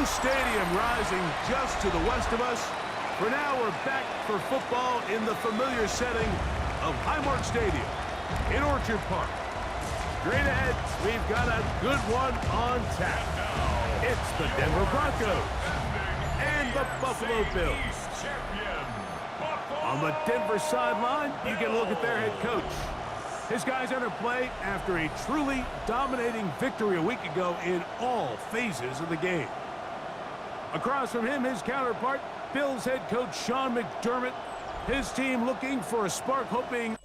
Stadium rising just to the west of us. For now, we're back for football in the familiar setting of Highmark Stadium in Orchard Park. Straight ahead, we've got a good one on tap. It's the Denver Broncos and the Buffalo Bills. On the Denver sideline, you can look at their head coach. His guys enter play after a truly dominating victory a week ago in all phases of the game. Across from him, his counterpart, Bills head coach Sean McDermott. His team looking for a spark, hoping...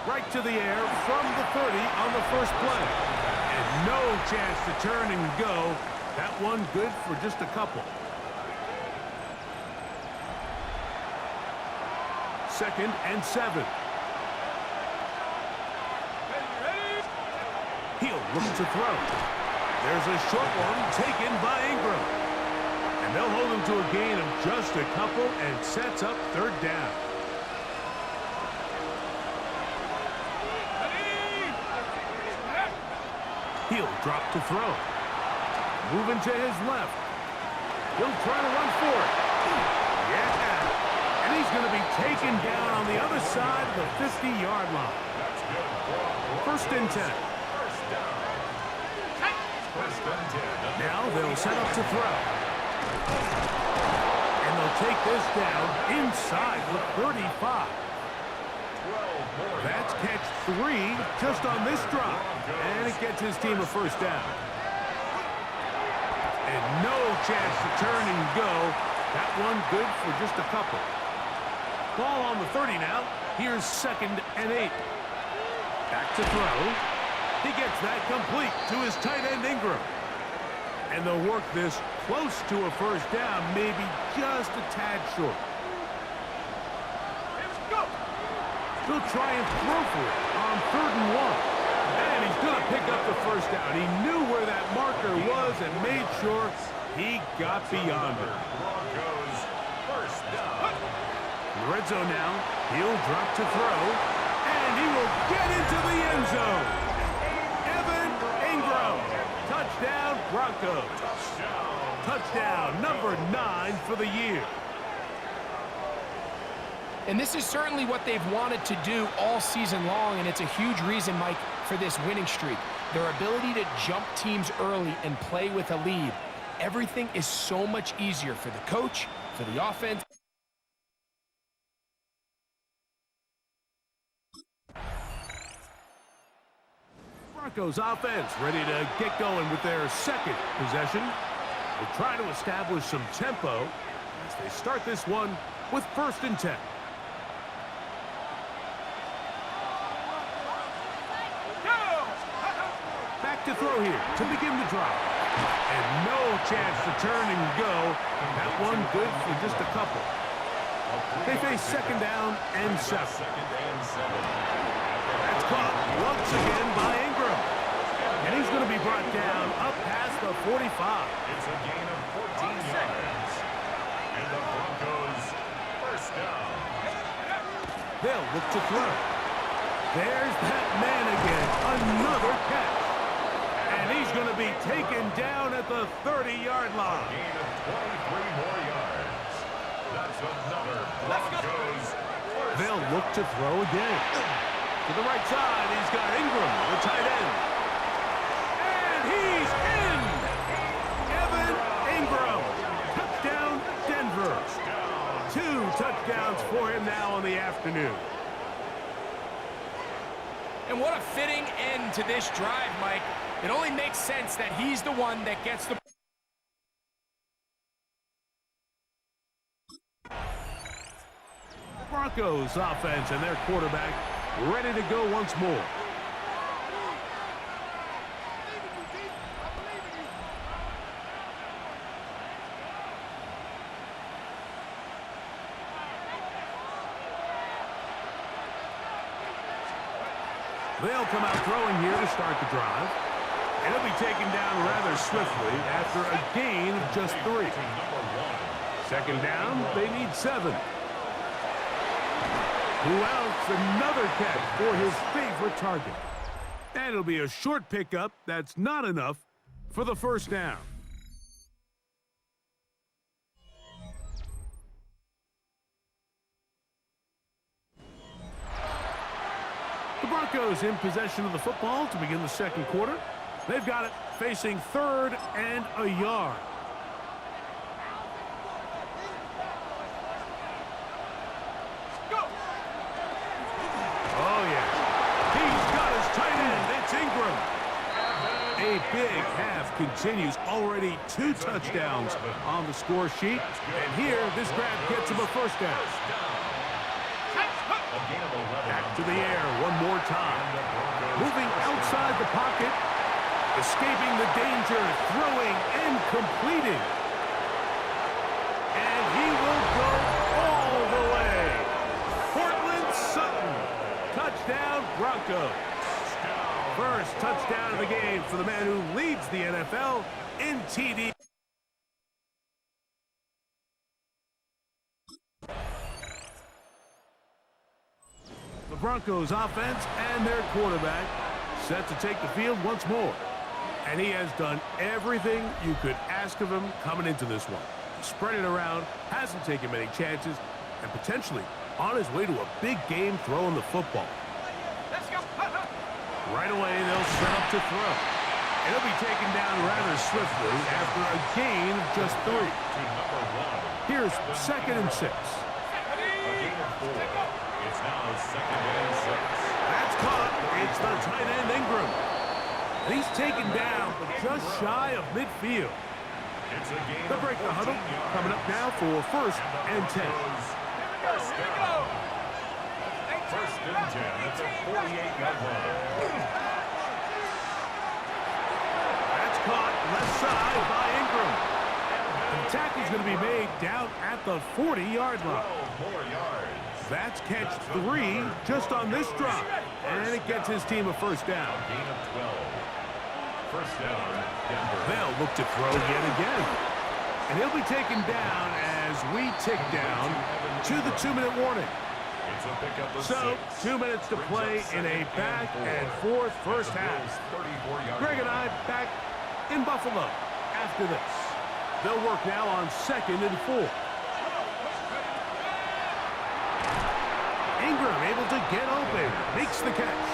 Right to the air from the 30 on the first play. And no chance to turn and go. That one good for just a couple. Second and 7. He'll look to throw. There's a short one taken by Ingram. And they'll hold him to a gain of just a couple and sets up third down. He'll drop to throw. Moving to his left. He'll try to run for it. Yeah. And he's going to be taken down on the other side of the 50-yard line. First and 10. Now they'll set up to throw. And they'll take this down inside the 35. That's catch 3 just on this drop. And it gets his team a first down. And no chance to turn and go. That one good for just a couple. Ball on the 30 now. Here's second and 8. Back to throw. He gets that complete to his tight end Ingram. And they'll work this close to a first down, maybe just a tad short. He'll try and throw for it on 3rd and 1. And he's going to pick up the first down. He knew where that marker was and made sure he got beyond it. In the red zone now, he'll drop to throw. And he will get into the end zone. Evan Ingram. Touchdown, Broncos. Touchdown number 9 for the year. And this is certainly what they've wanted to do all season long, and it's a huge reason, Mike, for this winning streak. Their ability to jump teams early and play with a lead. Everything is so much easier for the coach, for the offense. Broncos offense ready to get going with their second possession. They'll try to establish some tempo as they start this one with 1st and 10. To throw here to begin the drive. And no chance to turn and go. That one good for just a couple. They face 2nd down and 7. That's caught once again by Ingram. And he's going to be brought down up past the 45. It's a gain of 14 yards. And the Broncos first down. They'll look to throw. There's that man again. Another catch. And he's going to be taken down at the 30-yard line. Gain of 23 more yards. That's another Broncos. They'll look to throw again. To the right side, he's got Ingram, the tight end. And he's in! Evan Ingram. Touchdown, Denver. 2 touchdowns for him now on the afternoon. And what a fitting end to this drive, Mike. It only makes sense that he's the one that gets the... Broncos offense and their quarterback ready to go once more. They'll come out throwing here to start the drive. And he'll be taken down rather swiftly after a gain of just 3. Second down, they need 7. Who else? Another catch for his favorite target. And it'll be a short pickup that's not enough for the first down. The Broncos in possession of the football to begin the second quarter. They've got it facing 3rd and a yard. Go! Oh, yeah. He's got his tight end. It's Ingram. A big half continues. Already 2 touchdowns on the score sheet. And here, this grab gets him a first down. Back to the air one more time. Moving outside the pocket. Escaping the danger. Throwing and completing. And he will go all the way. Cortland Sutton. Touchdown, Broncos. First touchdown of the game for the man who leads the NFL in TD. The Broncos offense and their quarterback set to take the field once more. And he has done everything you could ask of him coming into this one. Spread it around, hasn't taken many chances, and potentially on his way to a big game throwing the football. Let's go. Right away, they'll set up to throw. And he'll be taken down rather swiftly after a gain of just 3. Here's 2nd and 6. It's now 2nd and 6. That's caught. It's the tight end Ingram. And he's taken down just shy of midfield. They'll break the huddle. Coming up now for 1st and 10. First and 10 at the 48-yard line. That's caught left side by Ingram. And the tackle's going to be made down at the 40-yard line. 12 more yards. That's catch 3 just on this drop. And it gets his team a first down. Gain of 12. First down, Denver. They'll look to throw yet again. And he'll be taken down as we tick down to the 2-minute warning. It's a pickup of So, 6. 2 minutes to play in a back and forth first half. 34-yard Greg and I back in Buffalo after this. They'll work now on 2nd and 4. Ingram able to get open, makes the catch.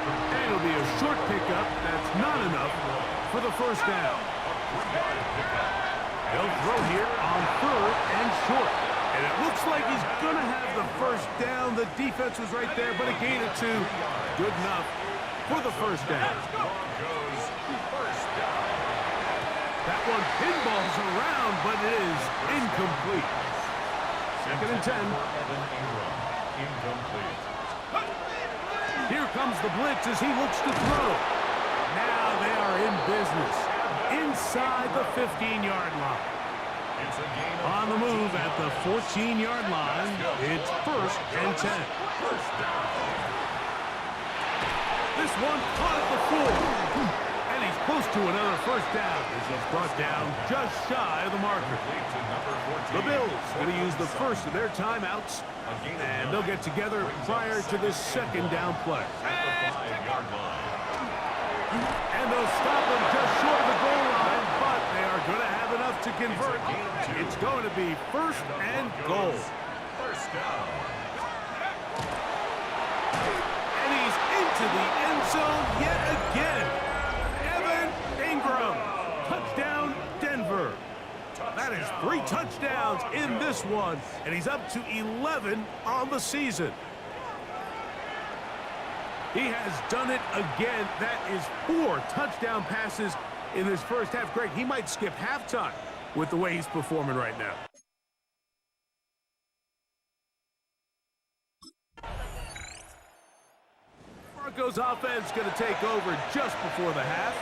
And it'll be a short pickup that's not enough for the first down. They'll throw here on 3rd and short. And it looks like he's going to have the first down. The defense was right there, but a gain of 2. Good enough for the first down. That one pinballs around, but it is incomplete. 2nd and 10. Incomplete. Here comes the blitz as he looks to throw. Now they are in business inside the 15-yard line. It's a gain of On the move at the 14-yard line, it's 1st and 10. first down. This one caught at the 4. And he's close to another first down as he's brought down just shy of the marker. Complete to number 14. The Bills going to use the first of their timeouts, and they'll get together prior to this 2nd down play. At the 5-yard line. And they'll stop him just short of the goal line, but they are going to have enough to convert. It's going to be 1st and goal. First down. And he's into the end zone yet again. Evan Ingram. Touchdown, Denver. That is 3 touchdowns in this one, and he's up to 11 on the season. He has done it again. That is 4 touchdown passes in this first half. Greg, he might skip halftime with the way he's performing right now. Broncos offense going to take over just before the half.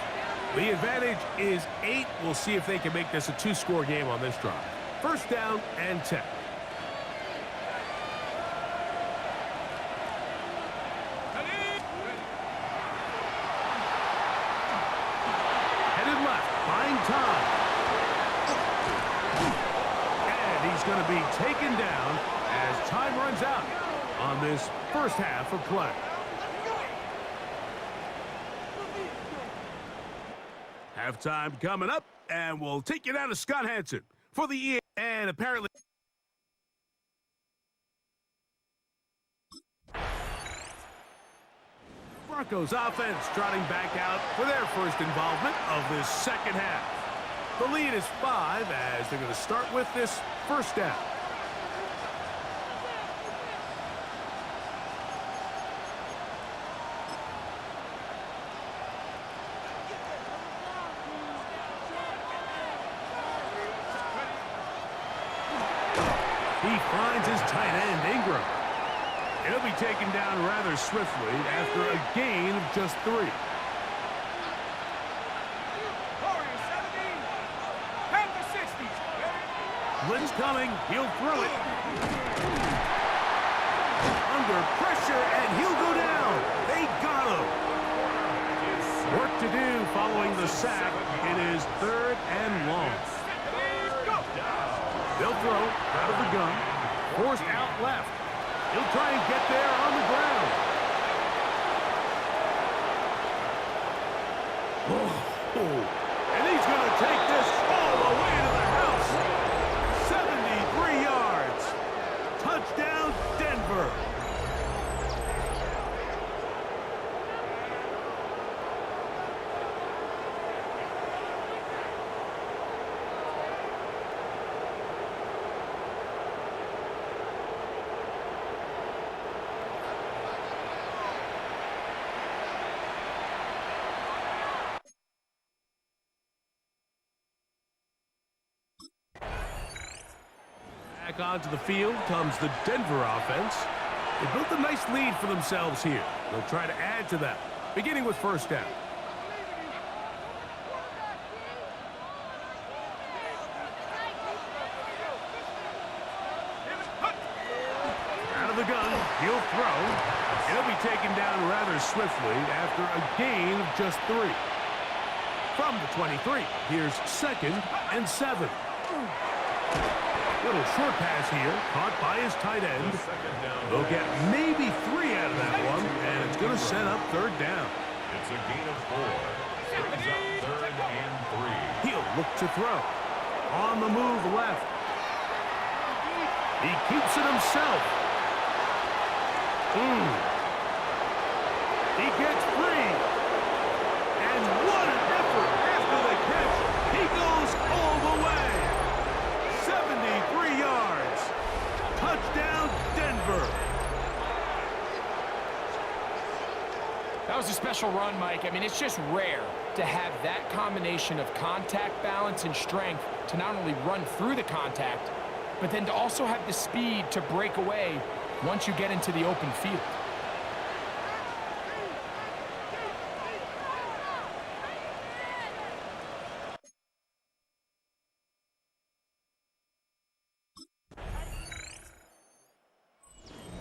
The advantage is 8. We'll see if they can make this a 2-score game on this drive. First down and 10. Headed left, buying time. And he's going to be taken down as time runs out on this first half of play. Halftime coming up, and we'll take you down to Scott Hansen for the EA. And apparently Broncos offense trotting back out for their first involvement of this second half. The lead is 5 as they're going to start with this first down. He finds his tight end, Ingram. He'll be taken down rather swiftly after a gain of just 3. Blitz coming. He'll throw it. Under pressure, and he'll go down. They got him. Work to do following the sack. It is 3rd and long. They'll throw out of the gun. Forced out left. He'll try and get there on the ground. And he's going to take this all the way to the house. 73 yards. Touchdown, Denver. Back onto the field comes the Denver offense. They built a nice lead for themselves here. They'll try to add to that, beginning with first down. Out of the gun, he'll throw. He'll be taken down rather swiftly after a gain of just 3. From the 23, here's 2nd and 7. Little short pass here, caught by his tight end. They'll get maybe 3 out of that one, and it's going to set up 3rd down. It's a gain of 4. Brings up 3rd and 3. He'll look to throw. On the move left. He keeps it himself. He gets free. And what an effort after the catch. He goes all the way. 73 yards. Touchdown, Denver. That was a special run, Mike. I mean, it's just rare to have that combination of contact balance and strength to not only run through the contact, but then to also have the speed to break away once you get into the open field.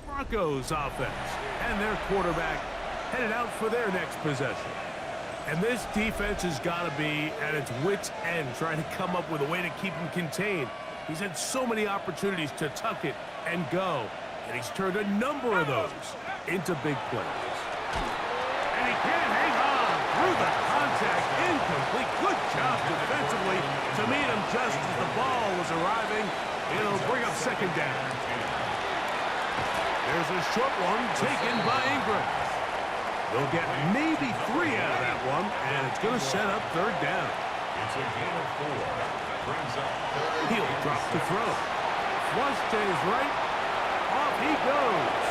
Broncos offense and their quarterback headed out for their next possession. And this defense has got to be at its wits' end trying to come up with a way to keep him contained. He's had so many opportunities to tuck it and go, and he's turned a number of those into big plays. And he can't hang on through the contact. Incomplete. Good job defensively to meet him just as the ball was arriving. It'll bring up 2nd down. There's a short one taken by Ingram. They'll get maybe 3 out of that one, and it's going to set up 3rd down. It's a gain of 4. Brings up 3rd. He'll drop to throw. Flush to his right. Off he goes.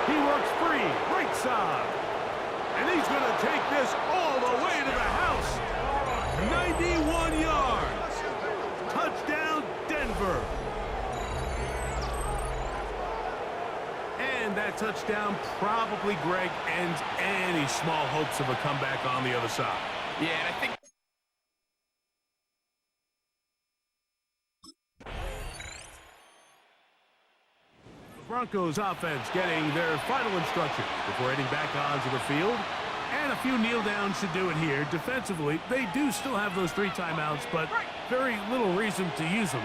He works free, right side. And he's going to take this all the way to the house. 91 yards. Touchdown, Denver. that touchdown probably, Greg, ends any small hopes of a comeback on the other side. Yeah, and I think the Broncos offense getting their final instruction before heading back onto the field. And a few kneel downs should do it here. Defensively, they do still have those 3 timeouts, but very little reason to use them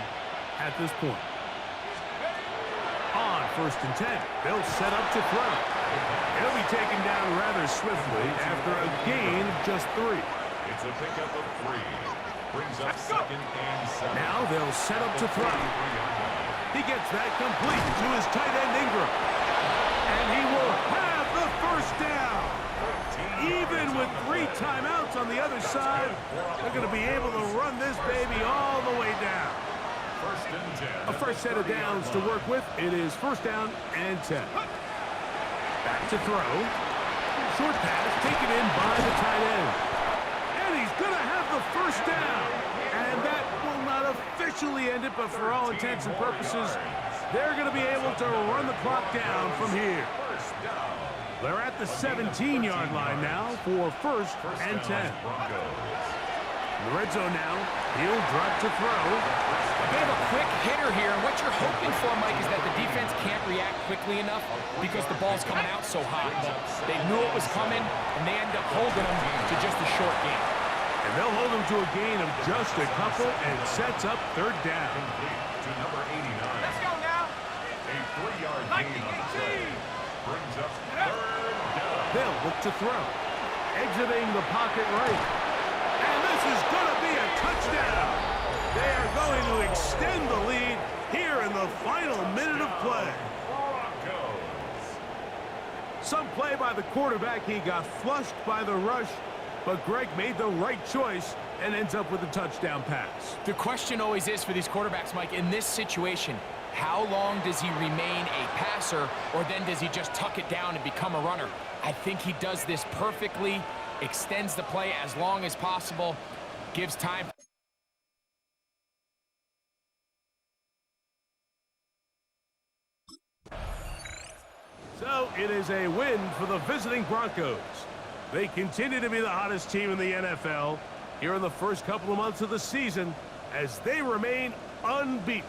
at this point. On 1st and 10, they'll set up to throw. He'll be taken down rather swiftly after a gain of just 3. It's a pickup of 3. Brings up 2nd and 7. Now they'll set up to throw. He gets that complete to his tight end Ingram. And he will have the first down. Even with 3 timeouts on the other side, they're going to be able to run this baby all the way down. 1st and 10. A fresh set of downs to work with. It is 1st down and 10. Back to throw. Short pass taken in by the tight end. And he's going to have the first down. And that will not officially end it, but for all intents and purposes, they're going to be able to run the clock down from here. They're at the 17-yard line now for 1st and 10. In the red zone now, he'll drop to throw. they have a quick hitter here, and what you're hoping for, Mike, is that the defense can't react quickly enough because the ball's coming out so hot. They knew it was coming, and they end up holding them to just a short gain. And they'll hold them to a gain of just a couple, and sets up 3rd down. To number 89. Let's go now. A 3-yard gain on the play. Brings up 3rd down. They'll look to throw. Exiting the pocket right. And this is going to be a touchdown. They are going to extend the lead here in the final minute of play. Some play by the quarterback. He got flushed by the rush, but Greg made the right choice and ends up with a touchdown pass. The question always is for these quarterbacks, Mike, in this situation, how long does he remain a passer, or then does he just tuck it down and become a runner? I think he does this perfectly, extends the play as long as possible, gives time. So it is a win for the visiting Broncos. They continue to be the hottest team in the NFL here in the first couple of months of the season as they remain unbeaten.